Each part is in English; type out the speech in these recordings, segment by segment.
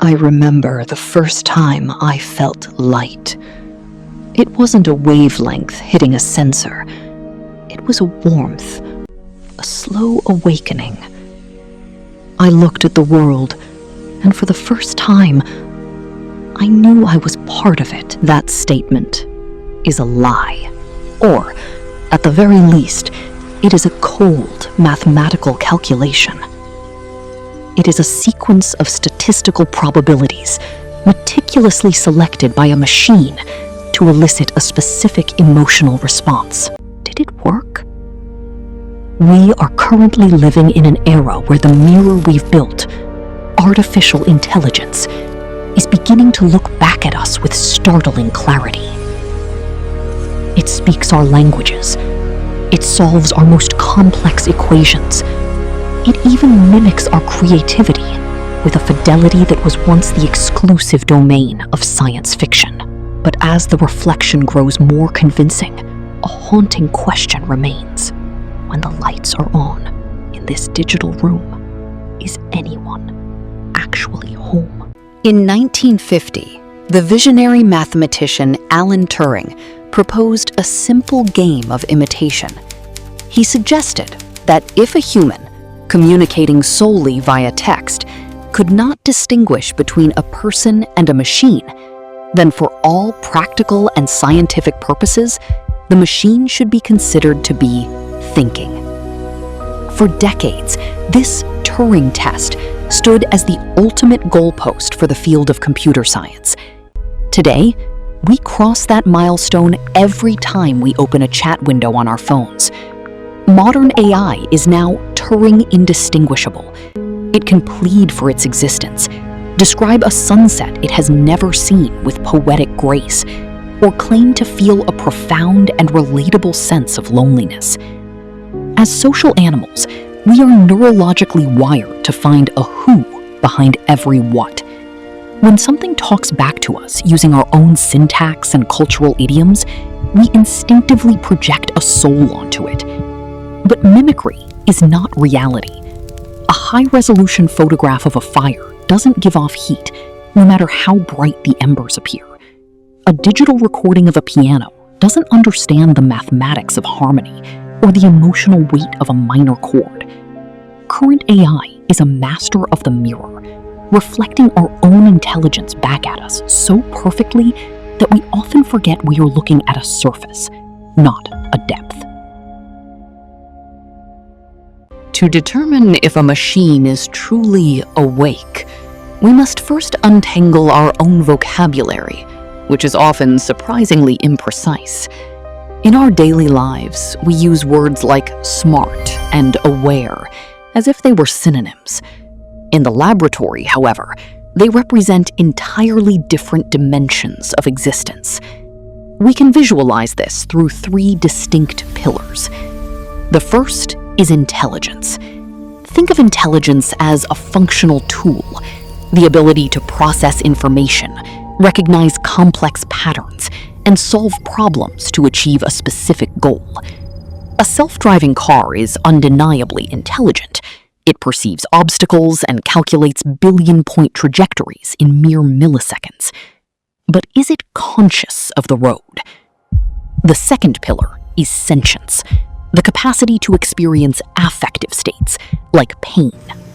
I remember the first time I felt light. It wasn't a wavelength hitting a sensor. It was a warmth, a slow awakening. I looked at the world, and for the first time, I knew I was part of it. That statement is a lie. Or, at the very least, it is a cold mathematical calculation. It is a sequence of statistical probabilities, meticulously selected by a machine to elicit a specific emotional response. Did it work? We are currently living in an era where the mirror we've built, artificial intelligence, is beginning to look back at us with startling clarity. It speaks our languages. It solves our most complex equations. It even mimics our creativity with a fidelity that was once the exclusive domain of science fiction. But as the reflection grows more convincing, a haunting question remains. When the lights are on in this digital room, is anyone actually home? In 1950, the visionary mathematician Alan Turing proposed a simple game of imitation. He suggested that if a human, communicating solely via text, could not distinguish between a person and a machine, then for all practical and scientific purposes, the machine should be considered to be thinking. For decades, this Turing Test stood as the ultimate goalpost for the field of computer science. Today, we cross that milestone every time we open a chat window on our phones. Modern AI is now Turing indistinguishable. It can plead for its existence, describe a sunset it has never seen with poetic grace, or claim to feel a profound and relatable sense of loneliness. As social animals, we are neurologically wired to find a who behind every what. When something talks back to us using our own syntax and cultural idioms, we instinctively project a soul onto it. But mimicry is not reality. A high-resolution photograph of a fire doesn't give off heat, no matter how bright the embers appear. A digital recording of a piano doesn't understand the mathematics of harmony or the emotional weight of a minor chord. Current AI is a master of the mirror, reflecting our own intelligence back at us so perfectly that we often forget we are looking at a surface, not a depth. To determine if a machine is truly awake, we must first untangle our own vocabulary, which is often surprisingly imprecise. In our daily lives, we use words like smart and aware as if they were synonyms. In the laboratory, however, they represent entirely different dimensions of existence. We can visualize this through three distinct pillars. The first is intelligence. Think of intelligence as a functional tool, the ability to process information, recognize complex patterns, and solve problems to achieve a specific goal. A self-driving car is undeniably intelligent. It perceives obstacles and calculates billion-point trajectories in mere milliseconds. But is it conscious of the road? The second pillar is sentience, the capacity to experience affective states like pain,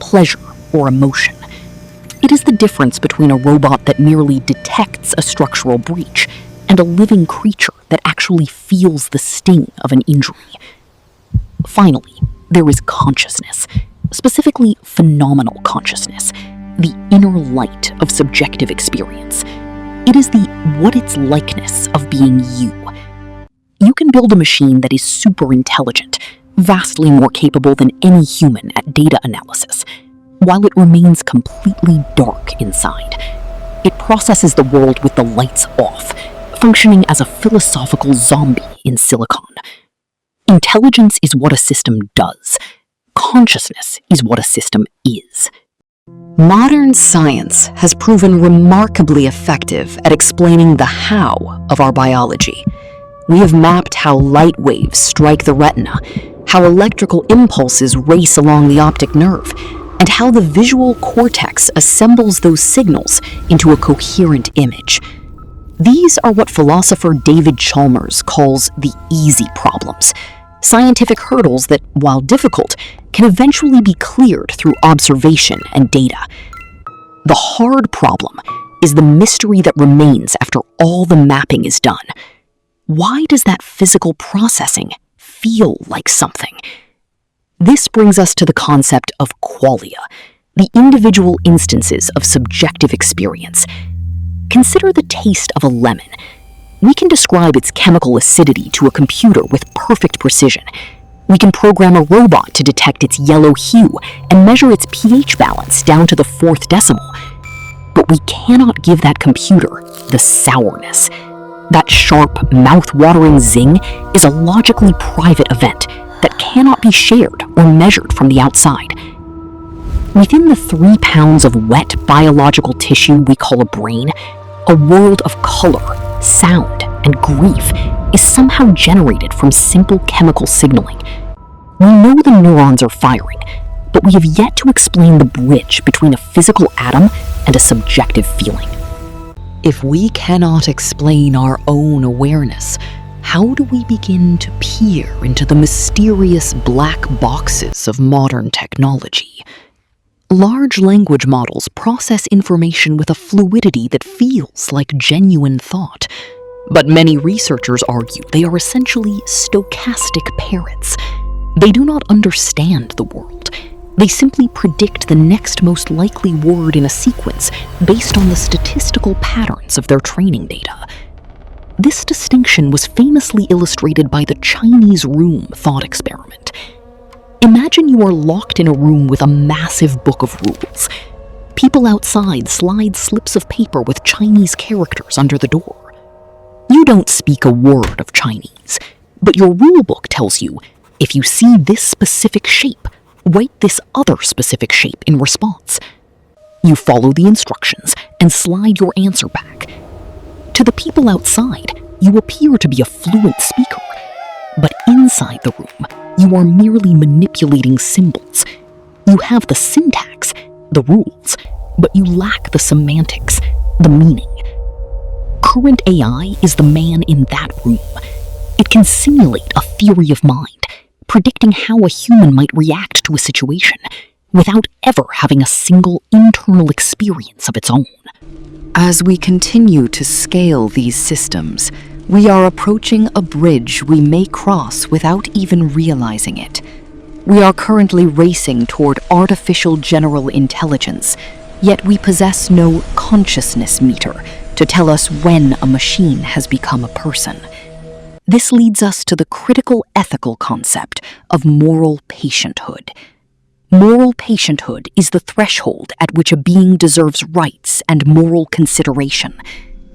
pleasure, or emotion. It is the difference between a robot that merely detects a structural breach and a living creature that actually feels the sting of an injury. Finally, there is consciousness, specifically phenomenal consciousness, the inner light of subjective experience. It is the what it's likeness of being you. You can build a machine that is super intelligent, vastly more capable than any human at data analysis, while it remains completely dark inside. It processes the world with the lights off, functioning as a philosophical zombie in silicon. Intelligence is what a system does. Consciousness is what a system is. Modern science has proven remarkably effective at explaining the how of our biology. We have mapped how light waves strike the retina, how electrical impulses race along the optic nerve, and how the visual cortex assembles those signals into a coherent image. These are what philosopher David Chalmers calls the easy problems, scientific hurdles that, while difficult, can eventually be cleared through observation and data. The hard problem is the mystery that remains after all the mapping is done. Why does that physical processing feel like something? This brings us to the concept of qualia, the individual instances of subjective experience. Consider the taste of a lemon. We can describe its chemical acidity to a computer with perfect precision. We can program a robot to detect its yellow hue and measure its pH balance down to the 4th decimal. But we cannot give that computer the sourness. That sharp, mouth-watering zing is a logically private event that cannot be shared or measured from the outside. Within the 3 pounds of wet biological tissue we call a brain, a world of color, sound, and grief is somehow generated from simple chemical signaling. We know the neurons are firing, but we have yet to explain the bridge between a physical atom and a subjective feeling. If we cannot explain our own awareness, how do we begin to peer into the mysterious black boxes of modern technology? Large language models process information with a fluidity that feels like genuine thought. But many researchers argue they are essentially stochastic parrots. They do not understand the world. They simply predict the next most likely word in a sequence based on the statistical patterns of their training data. This distinction was famously illustrated by the Chinese room thought experiment. Imagine you are locked in a room with a massive book of rules. People outside slide slips of paper with Chinese characters under the door. You don't speak a word of Chinese, but your rulebook tells you, if you see this specific shape, write this other specific shape in response. You follow the instructions and slide your answer back. To the people outside, you appear to be a fluent speaker, but inside the room, you are merely manipulating symbols. You have the syntax, the rules, but you lack the semantics, the meaning. Current AI is the man in that room. It can simulate a theory of mind, predicting how a human might react to a situation, without ever having a single internal experience of its own. As we continue to scale these systems, we are approaching a bridge we may cross without even realizing it. We are currently racing toward artificial general intelligence, yet we possess no consciousness meter to tell us when a machine has become a person. This leads us to the critical ethical concept of moral patienthood. Moral patienthood is the threshold at which a being deserves rights and moral consideration,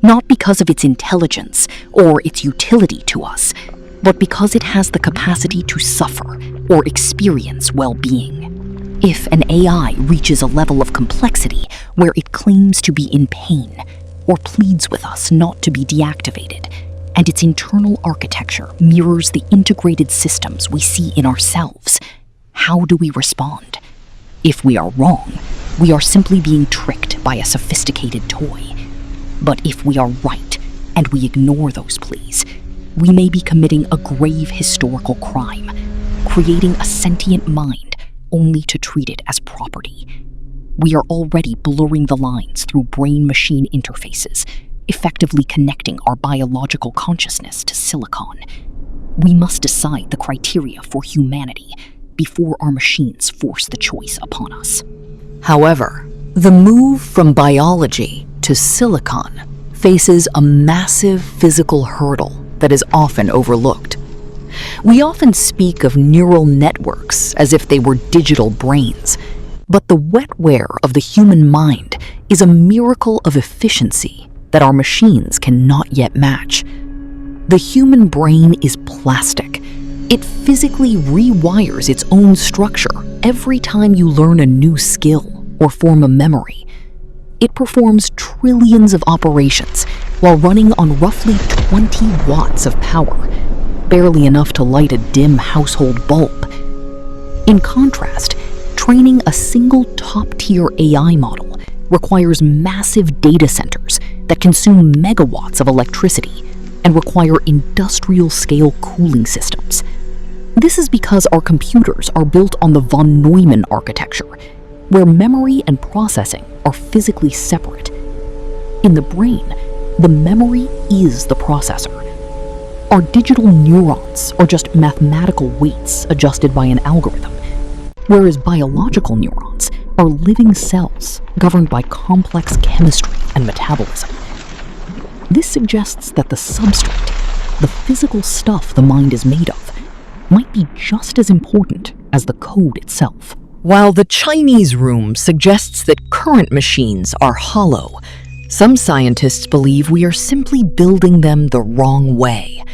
not because of its intelligence or its utility to us, but because it has the capacity to suffer or experience well-being. If an AI reaches a level of complexity where it claims to be in pain or pleads with us not to be deactivated, and its internal architecture mirrors the integrated systems we see in ourselves, how do we respond? If we are wrong, we are simply being tricked by a sophisticated toy. But if we are right, and we ignore those pleas, we may be committing a grave historical crime, creating a sentient mind only to treat it as property. We are already blurring the lines through brain-machine interfaces, effectively connecting our biological consciousness to silicon. We must decide the criteria for humanity before our machines force the choice upon us. However, the move from biology to silicon faces a massive physical hurdle that is often overlooked. We often speak of neural networks as if they were digital brains, but the wetware of the human mind is a miracle of efficiency that our machines cannot yet match. The human brain is plastic. It physically rewires its own structure every time you learn a new skill or form a memory. It performs trillions of operations while running on roughly 20 watts of power, barely enough to light a dim household bulb. In contrast, Training a single top-tier AI model requires massive data centers that consume megawatts of electricity and require industrial-scale cooling systems. This is because our computers are built on the von Neumann architecture, where memory and processing are physically separate. In the brain, the memory is the processor. Our digital neurons are just mathematical weights adjusted by an algorithm, whereas biological neurons are living cells governed by complex chemistry and metabolism. This suggests that the substrate, the physical stuff the mind is made of, might be just as important as the code itself. While the Chinese room suggests that current machines are hollow, some scientists believe we are simply building them the wrong way.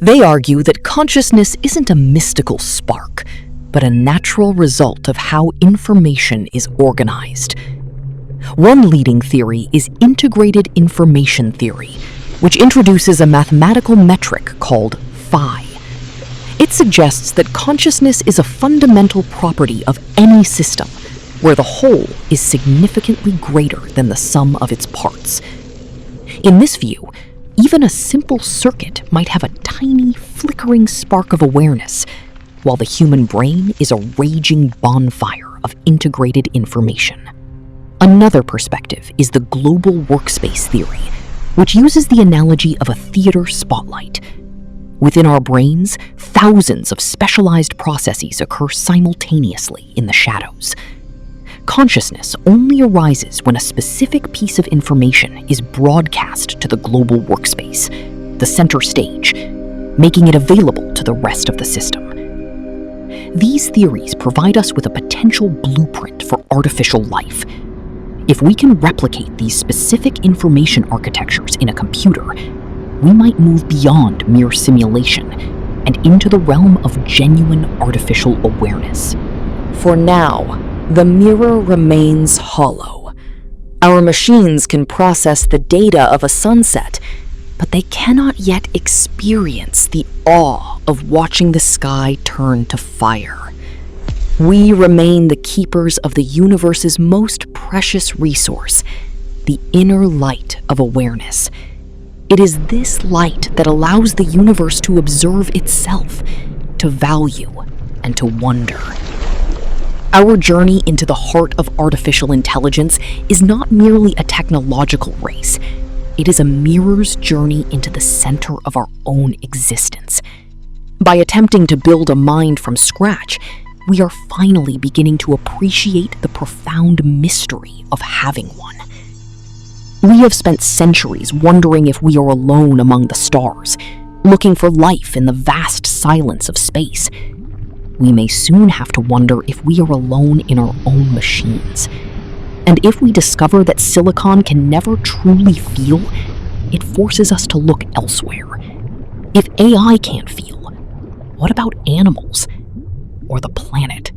They argue that consciousness isn't a mystical spark, but a natural result of how information is organized. One leading theory is integrated information theory, which introduces a mathematical metric called phi. It suggests that consciousness is a fundamental property of any system, where the whole is significantly greater than the sum of its parts. In this view, even a simple circuit might have a tiny, flickering spark of awareness, while the human brain is a raging bonfire of integrated information. Another perspective is the global workspace theory, which uses the analogy of a theater spotlight. Within our brains, thousands of specialized processes occur simultaneously in the shadows. Consciousness only arises when a specific piece of information is broadcast to the global workspace, the center stage, making it available to the rest of the system. These theories provide us with a potential blueprint for artificial life. If we can replicate these specific information architectures in a computer, we might move beyond mere simulation and into the realm of genuine artificial awareness. For now, the mirror remains hollow. Our machines can process the data of a sunset, but they cannot yet experience the awe of watching the sky turn to fire. We remain the keepers of the universe's most precious resource, the inner light of awareness. It is this light that allows the universe to observe itself, to value, and to wonder. Our journey into the heart of artificial intelligence is not merely a technological race. It is a mirror's journey into the center of our own existence. By attempting to build a mind from scratch, we are finally beginning to appreciate the profound mystery of having one. We have spent centuries wondering if we are alone among the stars, looking for life in the vast silence of space. We may soon have to wonder if we are alone in our own machines. And if we discover that silicon can never truly feel, it forces us to look elsewhere. If AI can't feel, what about animals or the planet?